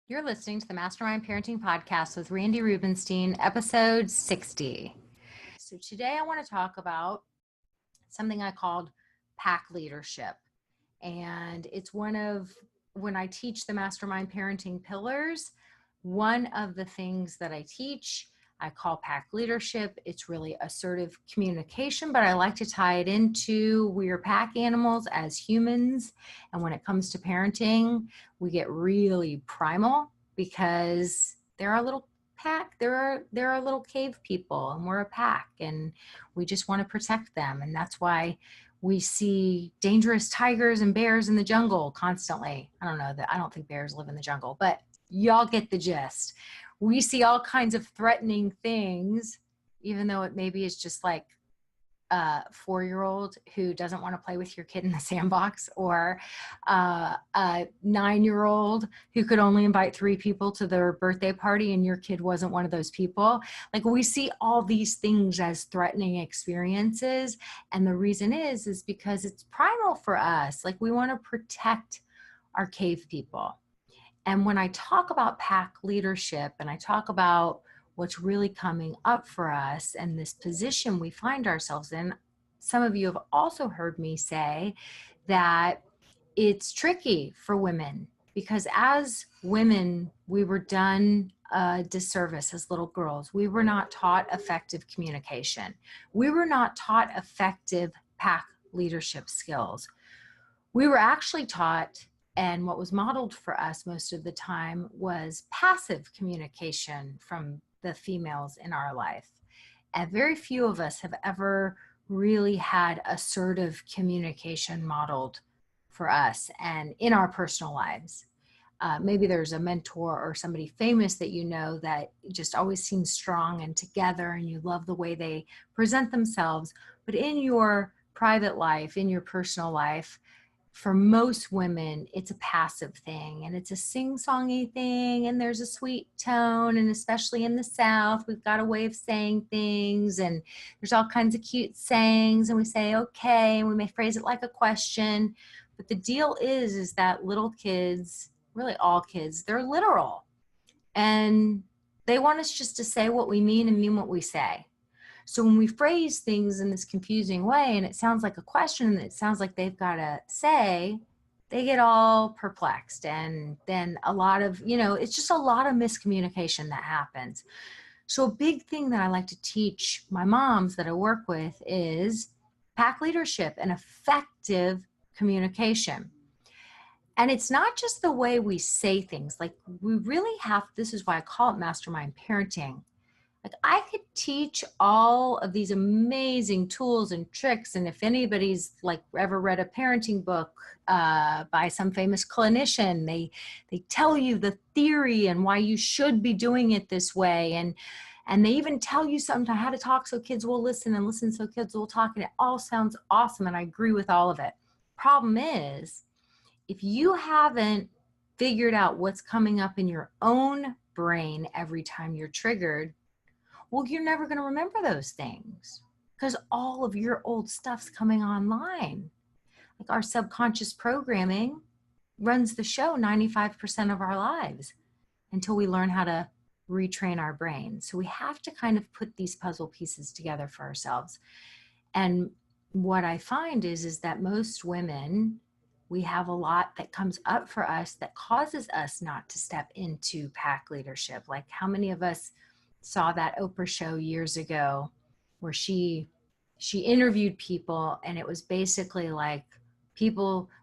You're listening to the Mastermind Parenting Podcast with Randy Rubenstein, episode 60. So today I want to talk about something I called pack leadership. And it's one of, when I teach the Mastermind Parenting pillars, one of the things that I teach, I call pack leadership. It's really assertive communication, but I like to tie it into we're pack animals as humans. And when it comes to parenting, we get really primal because there are little pack, there are little cave people, and we're a pack, and we just want to protect them. And that's why we see dangerous tigers and bears in the jungle constantly. I don't think bears live in the jungle, but y'all get the gist. We see all kinds of threatening things, even though it maybe is just like a 4-year-old who doesn't want to play with your kid in the sandbox, or a 9-year-old who could only invite 3 people to their birthday party and your kid wasn't one of those people. Like, we see all these things as threatening experiences. And the reason is because it's primal for us. Like, we want to protect our cave people. And when I talk about pack leadership and I talk about what's really coming up for us and this position we find ourselves in, some of you have also heard me say that it's tricky for women because as women, we were done a disservice as little girls. We were not taught effective communication. We were not taught effective pack leadership skills. We were actually taught, and what was modeled for us most of the time was passive communication from the females in our life. And very few of us have ever really had assertive communication modeled for us and in our personal lives. Maybe there's a mentor or somebody famous that you know that just always seems strong and together and you love the way they present themselves. But in your private life, in your personal life, for most women, it's a passive thing and it's a sing-songy thing and there's a sweet tone, and especially in the South, we've got a way of saying things and there's all kinds of cute sayings and we say, okay, and we may phrase it like a question. But the deal is that little kids, really all kids, they're literal and they want us just to say what we mean and mean what we say. So when we phrase things in this confusing way and it sounds like a question and it sounds like they've got to say, they get all perplexed. And then a lot of, it's just a lot of miscommunication that happens. So a big thing that I like to teach my moms that I work with is pack leadership and effective communication. And it's not just the way we say things. Like, we really have, this is why I call it mastermind parenting. Like, I could teach all of these amazing tools and tricks. And if anybody's like ever read a parenting book by some famous clinician, they tell you the theory and why you should be doing it this way. And they even tell you sometimes how to talk so kids will listen and listen so kids will talk. And it all sounds awesome. And I agree with all of it. Problem is, if you haven't figured out what's coming up in your own brain every time you're triggered, well, you're never going to remember those things because all of your old stuff's coming online. Like, our subconscious programming runs the show 95% of our lives until we learn how to retrain our brain. So we have to kind of put these puzzle pieces together for ourselves. And what I find is that most women, we have a lot that comes up for us that causes us not to step into pack leadership. Like, how many of us saw that Oprah show years ago where she interviewed people, and it was basically like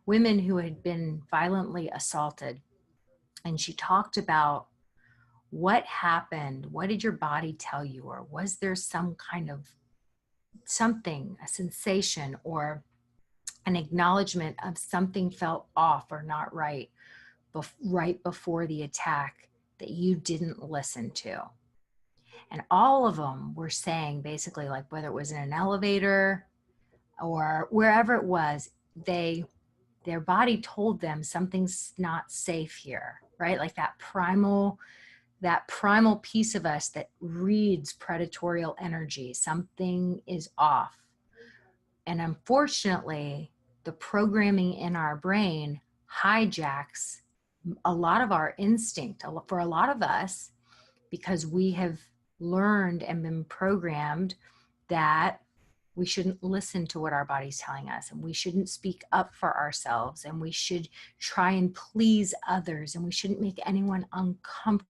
women who had been violently assaulted. And she talked about what happened. What did your body tell you? Or was there some kind of something, a sensation or an acknowledgement of something felt off or not right, right before the attack that you didn't listen to? And all of them were saying basically, like, whether it was in an elevator or wherever it was, their body told them something's not safe here, right? Like that primal piece of us that reads predatory energy. Something is off. And unfortunately, the programming in our brain hijacks a lot of our instinct for a lot of us, because we have learned and been programmed that we shouldn't listen to what our body's telling us, and we shouldn't speak up for ourselves, and we should try and please others, and we shouldn't make anyone uncomfortable,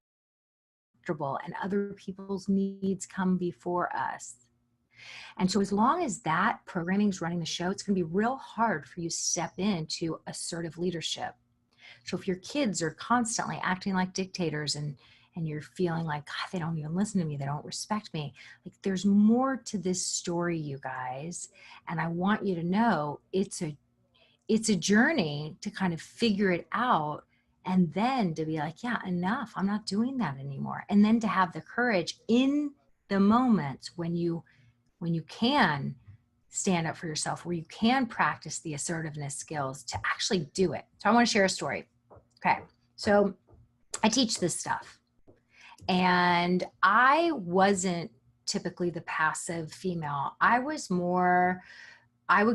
and other people's needs come before us. And so as long as that programming is running the show, it's going to be real hard for you to step into assertive leadership. So if your kids are constantly acting like dictators, and you're feeling like, God, they don't even listen to me, they don't respect me, like, there's more to this story, you guys. And I want you to know it's a journey to kind of figure it out, and then to be like, yeah, enough, I'm not doing that anymore. And then to have the courage in the moments when you can stand up for yourself, where you can practice the assertiveness skills, to actually do it. So I want to share a story. Okay. So I teach this stuff, and I wasn't typically the passive female. I would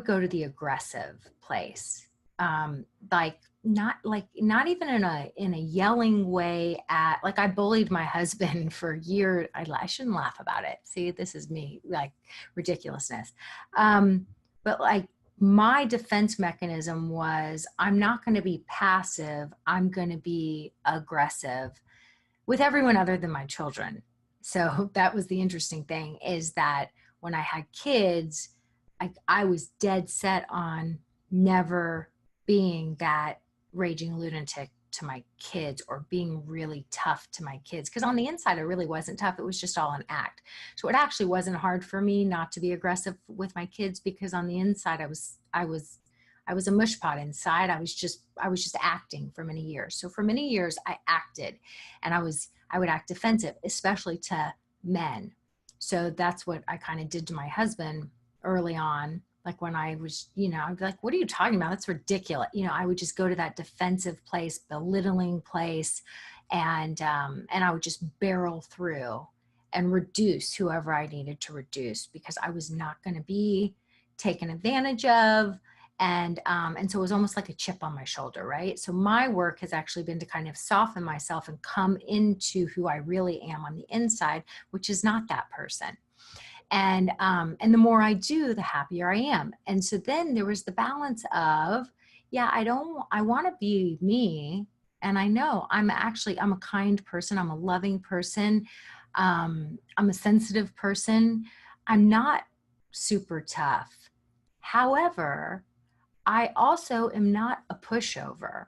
go to the aggressive place. Not even in a yelling way at, like, I bullied my husband for years. I shouldn't laugh about it. See, this is me, like, ridiculousness. But like, my defense mechanism was, I'm not going to be passive. I'm going to be aggressive with everyone other than my children. So that was the interesting thing, is that when I had kids, I was dead set on never being that raging lunatic to my kids, or being really tough to my kids. Because on the inside, I really wasn't tough. It was just all an act. So it actually wasn't hard for me not to be aggressive with my kids, because on the inside, I was a mush pot inside. I was just acting for many years. So for many years I acted, and I would act defensive, especially to men. So that's what I kind of did to my husband early on. Like, when I was, I'd be like, what are you talking about? That's ridiculous. I would just go to that defensive place, belittling place. And I would just barrel through and reduce whoever I needed to reduce, because I was not going to be taken advantage of. And so it was almost like a chip on my shoulder, right? So my work has actually been to kind of soften myself and come into who I really am on the inside, which is not that person. And the more I do, the happier I am. And so then there was the balance of, yeah, I want to be me. And I know I'm a kind person. I'm a loving person. I'm a sensitive person. I'm not super tough. However, I also am not a pushover.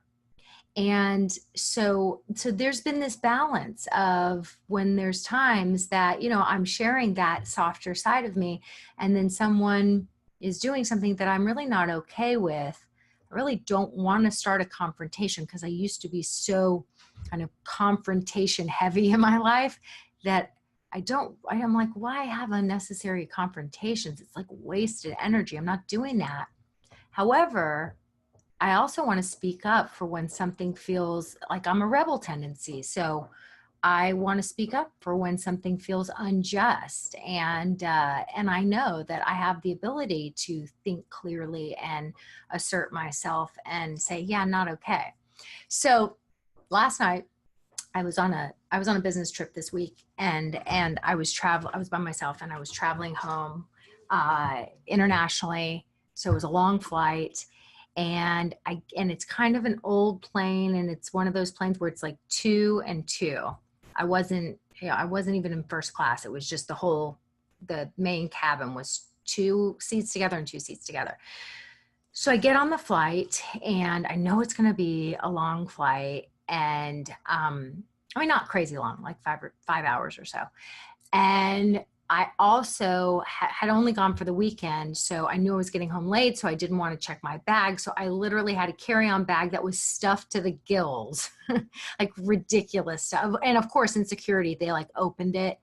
And so there's been this balance of, when there's times that, I'm sharing that softer side of me, and then someone is doing something that I'm really not okay with. I really don't want to start a confrontation, because I used to be so kind of confrontation heavy in my life that I'm like, why have unnecessary confrontations? It's like wasted energy. I'm not doing that. However, I also want to speak up for when something feels like I'm a rebel tendency. So I want to speak up for when something feels unjust. And I know that I have the ability to think clearly and assert myself and say, yeah, not okay. So last night I was on a business trip this week, and I was by myself, and I was traveling home internationally. So it was a long flight. And it's kind of an old plane, and it's one of those planes where it's like 2 and 2. I wasn't even in first class. It was just the main cabin was 2 seats together and 2 seats together. So I get on the flight, and I know it's going to be a long flight, and not crazy long, like 5 hours or so. And I also had only gone for the weekend, so I knew I was getting home late, so I didn't want to check my bag. So I literally had a carry-on bag that was stuffed to the gills, like ridiculous stuff. And of course, in security, they like opened it,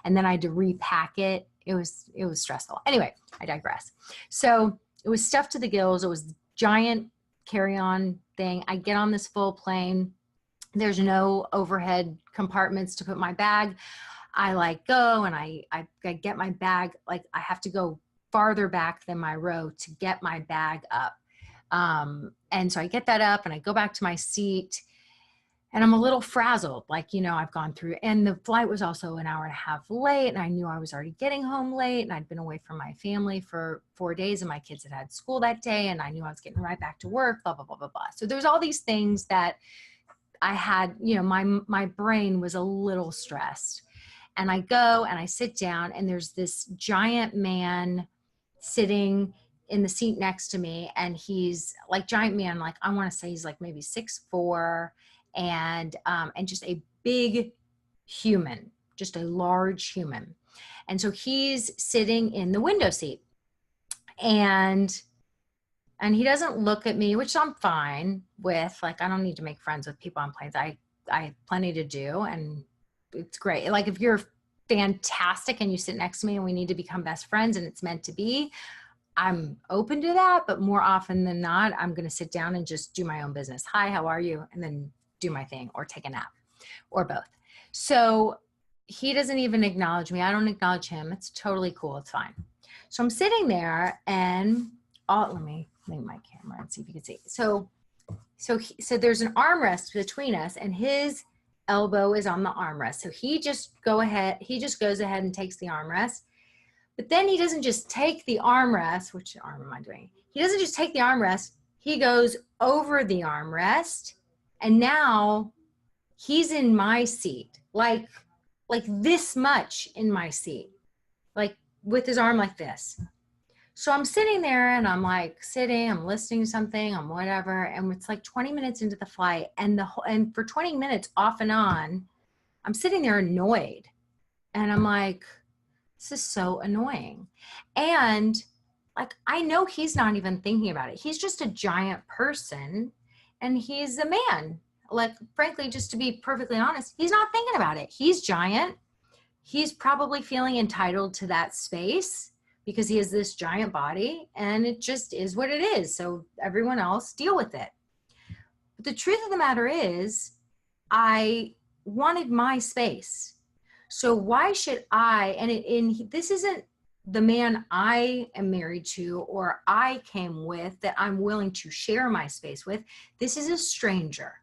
and then I had to repack it. It was stressful. Anyway, I digress. So it was stuffed to the gills. It was giant carry-on thing. I get on this full plane. There's no overhead compartments to put my bag. I go and I get my bag. Like, I have to go farther back than my row to get my bag up. And so I get that up, and I go back to my seat, And I'm a little frazzled, like, you know, I've gone through, and the flight was also an hour and a half late, and I knew I was already getting home late, and I'd been away from my family for 4 days, and my kids had school that day, and I knew I was getting right back to work, blah, blah, blah, blah, blah. So there's all these things that I had, you know, my brain was a little stressed. And I go and I sit down, and there's this giant man sitting in the seat next to me, and he's like giant man, like I want to say he's like maybe 6'4", and just a big human, just a large human. And so he's sitting in the window seat, and he doesn't look at me, which I'm fine with. Like, I don't need to make friends with people on planes. I have plenty to do, and it's great. Like, if you're fantastic and you sit next to me and we need to become best friends and it's meant to be, I'm open to that. But more often than not, I'm going to sit down and just do my own business. Hi, how are you? And then do my thing, or take a nap, or both. So he doesn't even acknowledge me. I don't acknowledge him. It's totally cool. It's fine. So I'm sitting there, and let me move my camera and see if you can see. So there's an armrest between us, and his elbow is on the armrest. So he just goes ahead and takes the armrest. But then he doesn't just take the armrest. Which arm am I doing? He doesn't just take the armrest. He goes over the armrest, and now he's in my seat, like this much in my seat, like with his arm like this. So I'm sitting there, and I'm like I'm listening to something, I'm whatever. And it's like 20 minutes into the flight, and for 20 minutes off and on, I'm sitting there annoyed. And I'm like, this is so annoying. And like, I know he's not even thinking about it. He's just a giant person, and he's a man. Like, frankly, just to be perfectly honest, he's not thinking about it. He's giant. He's probably feeling entitled to that space because he has this giant body, and it just is what it is. So everyone else deal with it. But the truth of the matter is, I wanted my space. So why should I, and this isn't the man I am married to or I came with that I'm willing to share my space with. This is a stranger.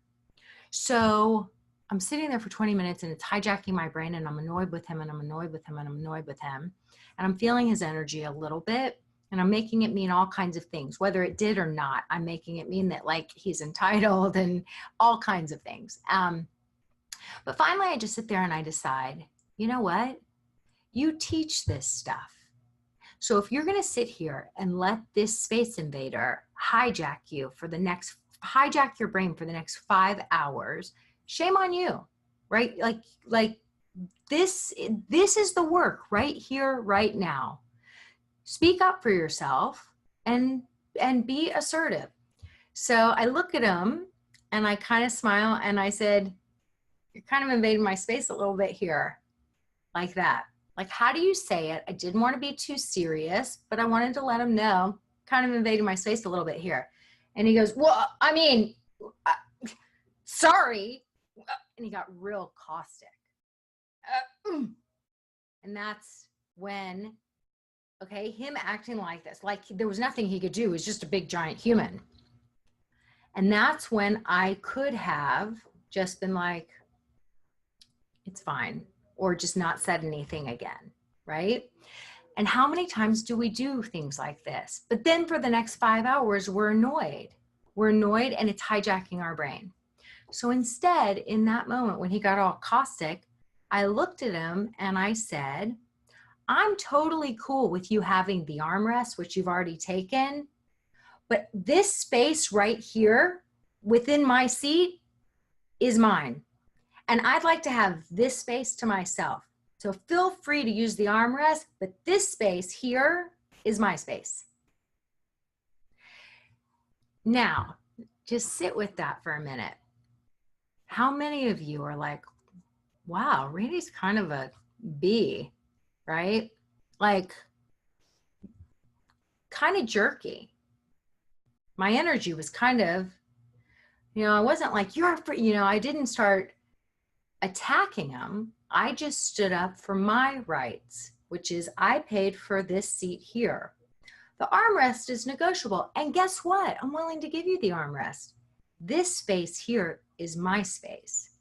So I'm sitting there for 20 minutes, and it's hijacking my brain, and I'm annoyed with him, and I'm annoyed with him, and I'm annoyed with him. And I'm feeling his energy a little bit, and I'm making it mean all kinds of things, whether it did or not. I'm making it mean that like he's entitled and all kinds of things. But finally I just sit there and I decide, you know what? You teach this stuff. So if you're going to sit here and let this space invader hijack your brain for the next 5 hours, shame on you, right? Like this is the work right here, right now. Speak up for yourself and be assertive. So I look at him and I kind of smile and I said, you're kind of invading my space a little bit here, like that. Like, how do you say it? I didn't want to be too serious, but I wanted to let him know, kind of invading my space a little bit here. And he goes, well, I mean, sorry. And he got real caustic. And that's when, okay, him acting like this, like there was nothing he could do. He was just a big giant human. And that's when I could have just been like, it's fine, or just not said anything again, right? And how many times do we do things like this? But then for the next 5 hours, we're annoyed. We're annoyed, and it's hijacking our brain. So instead, in that moment when he got all caustic, I looked at him and I said, I'm totally cool with you having the armrest, which you've already taken, but this space right here within my seat is mine. And I'd like to have this space to myself. So feel free to use the armrest, but this space here is my space. Now, just sit with that for a minute. How many of you are like, wow, Randy's kind of a bee, right? Like, kind of jerky. My energy was kind of, I wasn't like, I didn't start attacking him. I just stood up for my rights, which is I paid for this seat here. The armrest is negotiable. And guess what? I'm willing to give you the armrest. This space here is my space.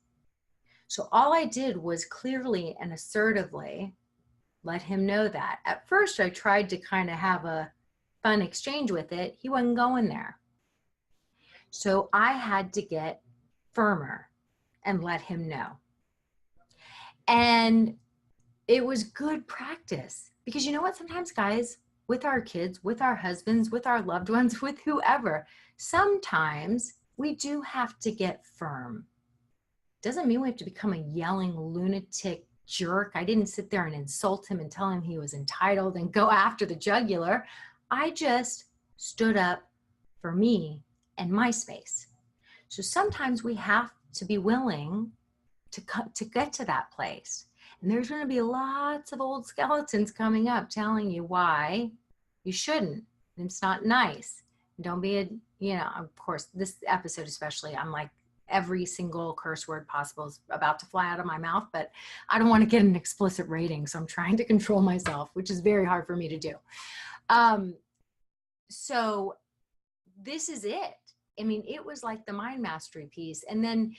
So all I did was clearly and assertively let him know that. At first, I tried to kind of have a fun exchange with it. He wasn't going there. So I had to get firmer and let him know. And it was good practice because you know what? Sometimes, guys, with our kids, with our husbands, with our loved ones, with whoever, sometimes we do have to get firm. Doesn't mean we have to become a yelling lunatic jerk. I didn't sit there and insult him and tell him he was entitled and go after the jugular. I just stood up for me and my space. So sometimes we have to be willing to get to that place. And there's going to be lots of old skeletons coming up telling you why you shouldn't. It's not nice. Don't be of course, this episode especially, I'm like, every single curse word possible is about to fly out of my mouth, but I don't want to get an explicit rating. So I'm trying to control myself, which is very hard for me to do. So this is it. I mean, it was like the mind mastery piece. And then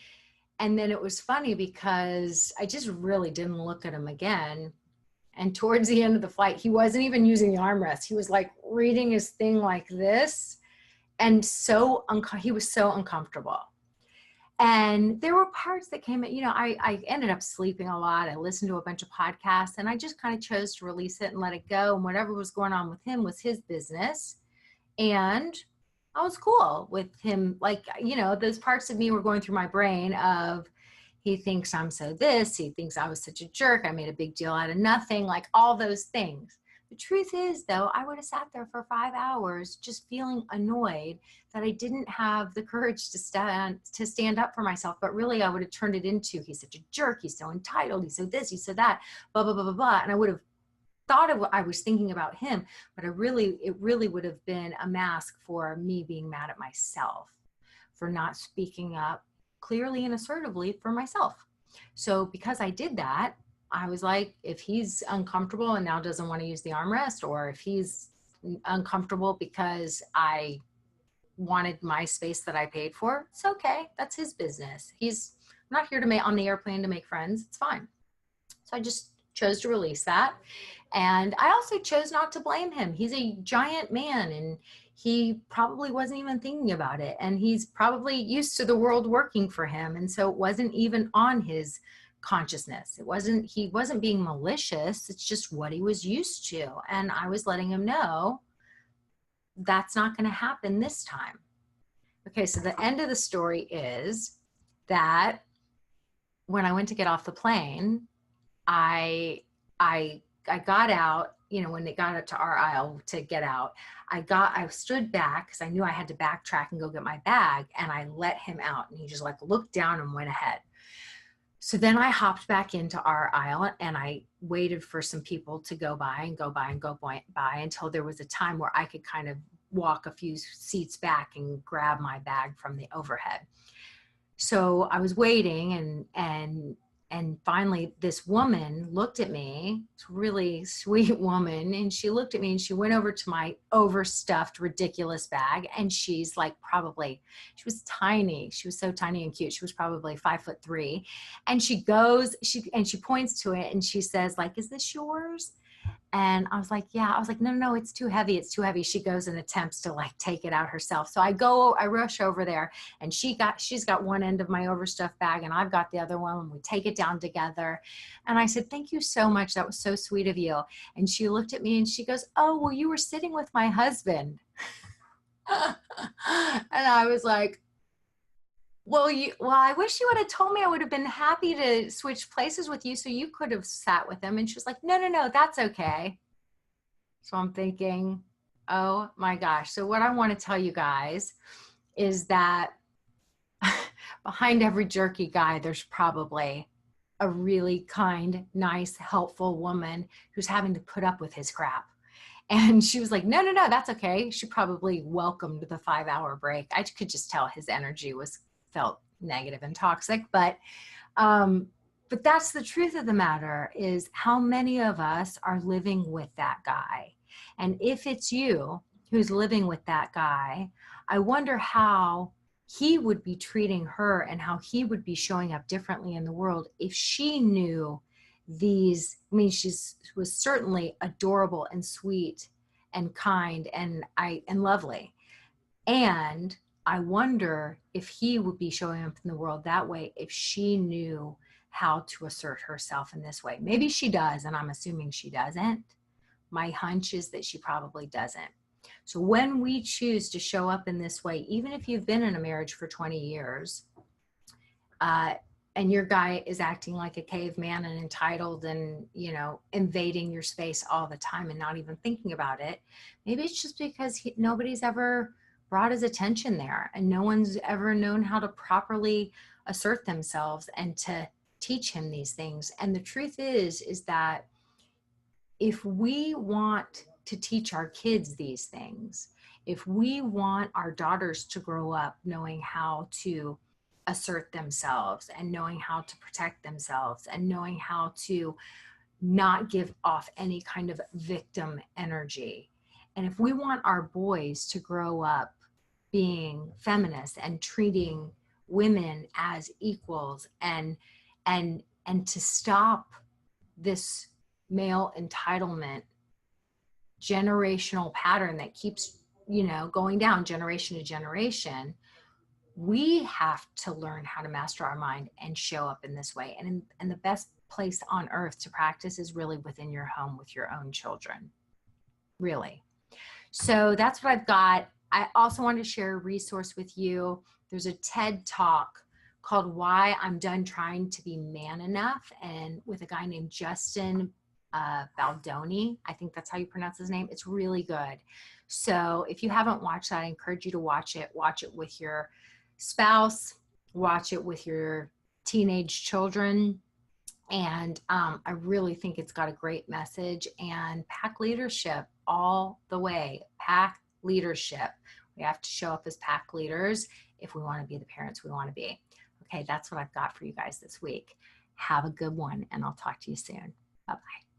it was funny because I just really didn't look at him again. And towards the end of the flight, he wasn't even using the armrest. He was like reading his thing like this. And he was so uncomfortable. And there were parts that came in, I ended up sleeping a lot. I listened to a bunch of podcasts and I just kind of chose to release it and let it go. And whatever was going on with him was his business. And I was cool with him. Like, those parts of me were going through my brain of, he thinks I'm so this, he thinks I was such a jerk, I made a big deal out of nothing, like all those things. The truth is, though, I would have sat there for 5 hours just feeling annoyed that I didn't have the courage to stand up for myself. But really, I would have turned it into, he's such a jerk, he's so entitled, he's so this, he's so that, blah, blah, blah, blah, blah. And I would have thought of what I was thinking about him, but it really would have been a mask for me being mad at myself for not speaking up clearly and assertively for myself. So because I did that, I was like, if he's uncomfortable and now doesn't want to use the armrest, or if he's uncomfortable because I wanted my space that I paid for, it's okay. That's his business. I'm not here on the airplane to make friends. It's fine. So I just chose to release that. And I also chose not to blame him. He's a giant man and he probably wasn't even thinking about it. And he's probably used to the world working for him. And so it wasn't even on his consciousness. He wasn't being malicious. It's just what he was used to. And I was letting him know that's not going to happen this time. Okay. So the end of the story is that when I went to get off the plane, I got out, when they got up to our aisle to get out, I stood back because I knew I had to backtrack and go get my bag, and I let him out and he just like looked down and went ahead. So then I hopped back into our aisle and I waited for some people to go by until there was a time where I could kind of walk a few seats back and grab my bag from the overhead. So I was waiting and finally this woman looked at me, this really sweet woman, and she looked at me and she went over to my overstuffed, ridiculous bag. And she's like, she was tiny. She was so tiny and cute. She was probably 5'3". And she points to it and she says like, is this yours? And I was like, yeah. I was like, no, it's too heavy. It's too heavy. She goes and attempts to like take it out herself. So I rush over there and she's got one end of my overstuffed bag and I've got the other one, and we take it down together. And I said, thank you so much. That was so sweet of you. And she looked at me and she goes, oh, well, you were sitting with my husband. And I was like, well, I wish you would have told me. I would have been happy to switch places with you so you could have sat with him. And she was like, no, that's okay. So I'm thinking, oh my gosh. So what I want to tell you guys is that behind every jerky guy, there's probably a really kind, nice, helpful woman who's having to put up with his crap. And she was like, no, that's okay. She probably welcomed the 5-hour break. I could just tell his energy felt negative and toxic, but that's the truth of the matter, is how many of us are living with that guy. And if it's you who's living with that guy, I wonder how he would be treating her and how he would be showing up differently in the world if she knew these. I mean, was certainly adorable and sweet and kind and lovely. And I wonder if he would be showing up in the world that way if she knew how to assert herself in this way. Maybe she does, and I'm assuming she doesn't. My hunch is that she probably doesn't. So when we choose to show up in this way, even if you've been in a marriage for 20 years, and your guy is acting like a caveman and entitled and, invading your space all the time and not even thinking about it, maybe it's just because nobody's ever brought his attention there, and no one's ever known how to properly assert themselves and to teach him these things. And the truth is that if we want to teach our kids these things, if we want our daughters to grow up knowing how to assert themselves and knowing how to protect themselves and knowing how to not give off any kind of victim energy, and if we want our boys to grow up being feminists and treating women as equals, and to stop this male entitlement generational pattern that keeps going down generation to generation, we have to learn how to master our mind and show up in this way. And the best place on earth to practice is really within your home with your own children, really. So that's what I've got. I also want to share a resource with you. There's a TED Talk called Why I'm Done Trying to Be Man Enough, and with a guy named Justin Baldoni. I think that's how you pronounce his name. It's really good. So if you haven't watched that, I encourage you to watch it. Watch it with your spouse, watch it with your teenage children. And I really think it's got a great message. And pack leadership all the way. Pack leadership. We have to show up as pack leaders if we want to be the parents we want to be. Okay, that's what I've got for you guys this week. Have a good one, and I'll talk to you soon. Bye-bye.